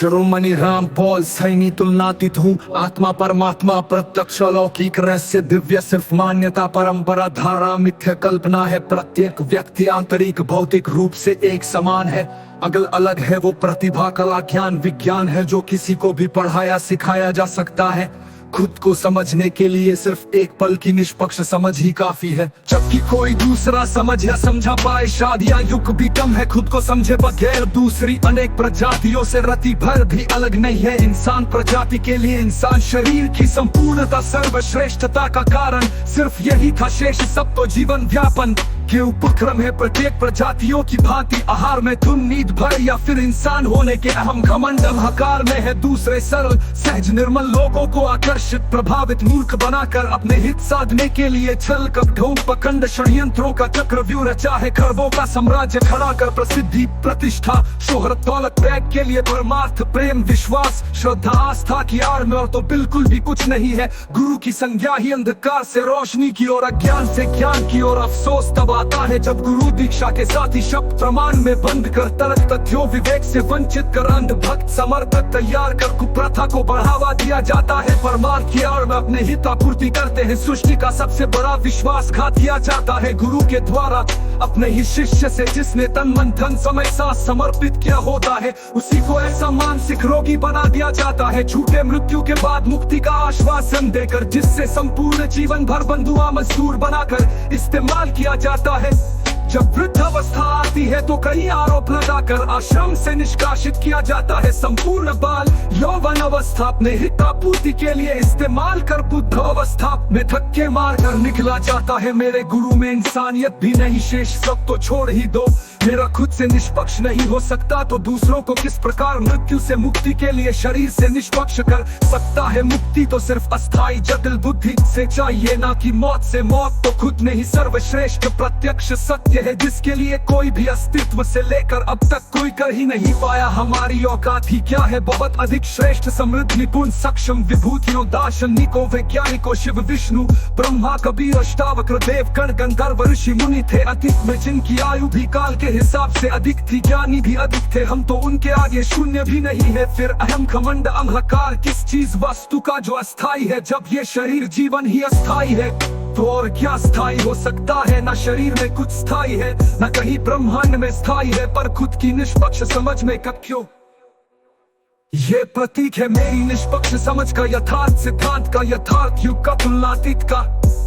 शिरोमणि Ram Paul Saini तुलनातीत हूँ। आत्मा परमात्मा प्रत्यक्ष अलौकिक रहस्य दिव्य सिर्फ मान्यता परंपरा धारा मिथ्या कल्पना है। प्रत्येक व्यक्ति आंतरिक भौतिक रूप से एक समान है, अगल अलग है वो प्रतिभा कला ज्ञान विज्ञान है जो किसी को भी पढ़ाया सिखाया जा सकता है। खुद को समझने के लिए सिर्फ एक पल की निष्पक्ष समझ ही काफी है, जबकि कोई दूसरा समझ या समझा पाए शायद या युग भी कम है। खुद को समझे बगैर दूसरी अनेक प्रजातियों से रति भर भी अलग नहीं है। इंसान प्रजाति के लिए इंसान शरीर की संपूर्णता सर्वश्रेष्ठता का कारण सिर्फ यही था। शेष सब तो जीवन व्यापन के उपक्रम है। प्रत्येक प्रजातियों की भांति आहार में तुम नींद भर या फिर इंसान होने के अहम घमंड अहंकार में है। दूसरे सरल सहज निर्मल लोगों को आकर्षित प्रभावित मूर्ख बनाकर अपने हित साधने के लिए छल कप ढोंग पखंड षड्यंत्रों का चक्रव्यूह रचा है। खरबों का साम्राज्य खड़ा कर प्रसिद्धि प्रतिष्ठा शोहरत दौलत बैग के लिए परमार्थ प्रेम विश्वास श्रद्धा आस्था की आड़ में और तो बिल्कुल भी कुछ नहीं है। गुरु की संज्ञा ही अंधकार से रोशनी की ओर अज्ञान से ज्ञान की ओर। अफसोस तब आता है जब गुरु दीक्षा के साथ ही शब्द प्रमाण में बंद कर तर्क तथ्यों विवेक से वंचित कर अंध भक्त समर्थक तैयार कर कुप्रथा को बढ़ावा दिया जाता है। परमार्थ की आड़ में अपने हितापूर्ति करते हैं। सृष्टि का सबसे बड़ा विश्वासघात किया जाता है गुरु के द्वारा अपने ही शिष्य से, जिसने तन मन धन समय साथ समर्पित किया होता है। उसी को ऐसा मानसिक रोगी बना दिया जाता है झूठे मृत्यु के बाद मुक्ति का आश्वासन देकर, जिससे संपूर्ण जीवन भर बंधुआ मजदूर बनाकर इस्तेमाल किया जाता है। जब वृद्धावस्था आती है तो कई आरोप लगाकर आश्रम से निष्कासित किया जाता है। संपूर्ण बाल यौवन अवस्था अपने हितापूर्ति के लिए इस्तेमाल कर बुद्ध अवस्था में धक्के मार कर निकला जाता है। मेरे गुरु में इंसानियत भी नहीं शेष सब तो छोड़ ही दो। मेरा खुद से निष्पक्ष नहीं हो सकता तो दूसरों को किस प्रकार मृत्यु से मुक्ति के लिए शरीर से निष्पक्ष कर सकता है। मुक्ति तो सिर्फ अस्थाई जटिल बुद्धि से चाहिए, ना कि मौत से। मौत तो खुद में ही सर्वश्रेष्ठ प्रत्यक्ष सत्य है, जिसके लिए कोई भी अस्तित्व से लेकर अब तक कोई कर ही नहीं पाया। हमारी औकात ही क्या है, बहुत अधिक श्रेष्ठ समृद्ध निपुण सक्षम विभूतियों दार्शनिकों वैज्ञानिकों शिव विष्णु ब्रह्मा कबीर अष्टावक्र देव गण गंधर्व ऋषि मुनि थे अतीत में, जिनकी आयु भी काल के हिसाब से अधिक थी। ज्ञानी भी अधिक थे, हम तो उनके आगे शून्य भी नहीं है। फिर अहम घमंड अहंकार किस चीज वस्तु का जो अस्थाई है, जब ये शरीर जीवन ही अस्थाई है तो और क्या स्थायी हो सकता है। न शरीर में कुछ स्थायी है, न कहीं ब्रह्मांड में स्थायी है, पर खुद की निष्पक्ष समझ में कब क्यों। ये प्रतीक है मेरी निष्पक्ष समझ का, यथार्थ सिद्धांत का, यथार्थ युग का, तुलनातीत का।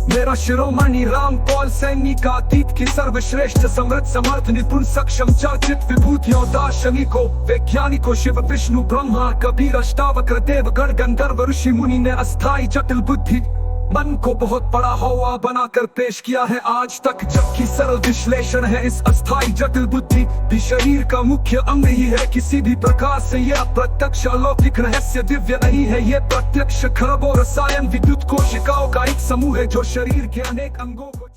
मेरा शिरोमणि राम पॉल सैनी का अतीत की सर्वश्रेष्ठ समृद्ध समर्थ निपुण सक्षम चर्चित विभूतियों दार्शनिकों वैज्ञानिकों शिव विष्णु ब्रह्मा कबीर अष्टावक्र देव गण गंधर्व ऋषि मुनि ने अस्थाई जटिल बुद्धि मन को बहुत बड़ा हवा बनाकर पेश किया है आज तक, जबकि सरल विश्लेषण है इस अस्थाई जटिल बुद्धि भी शरीर का मुख्य अंग ही है। किसी भी प्रकार से यह प्रत्यक्ष अलौकिक रहस्य दिव्य नहीं है, ये प्रत्यक्ष खरबों रसायन विद्युत कोशिकाओं का एक समूह है जो शरीर के अनेक अंगों को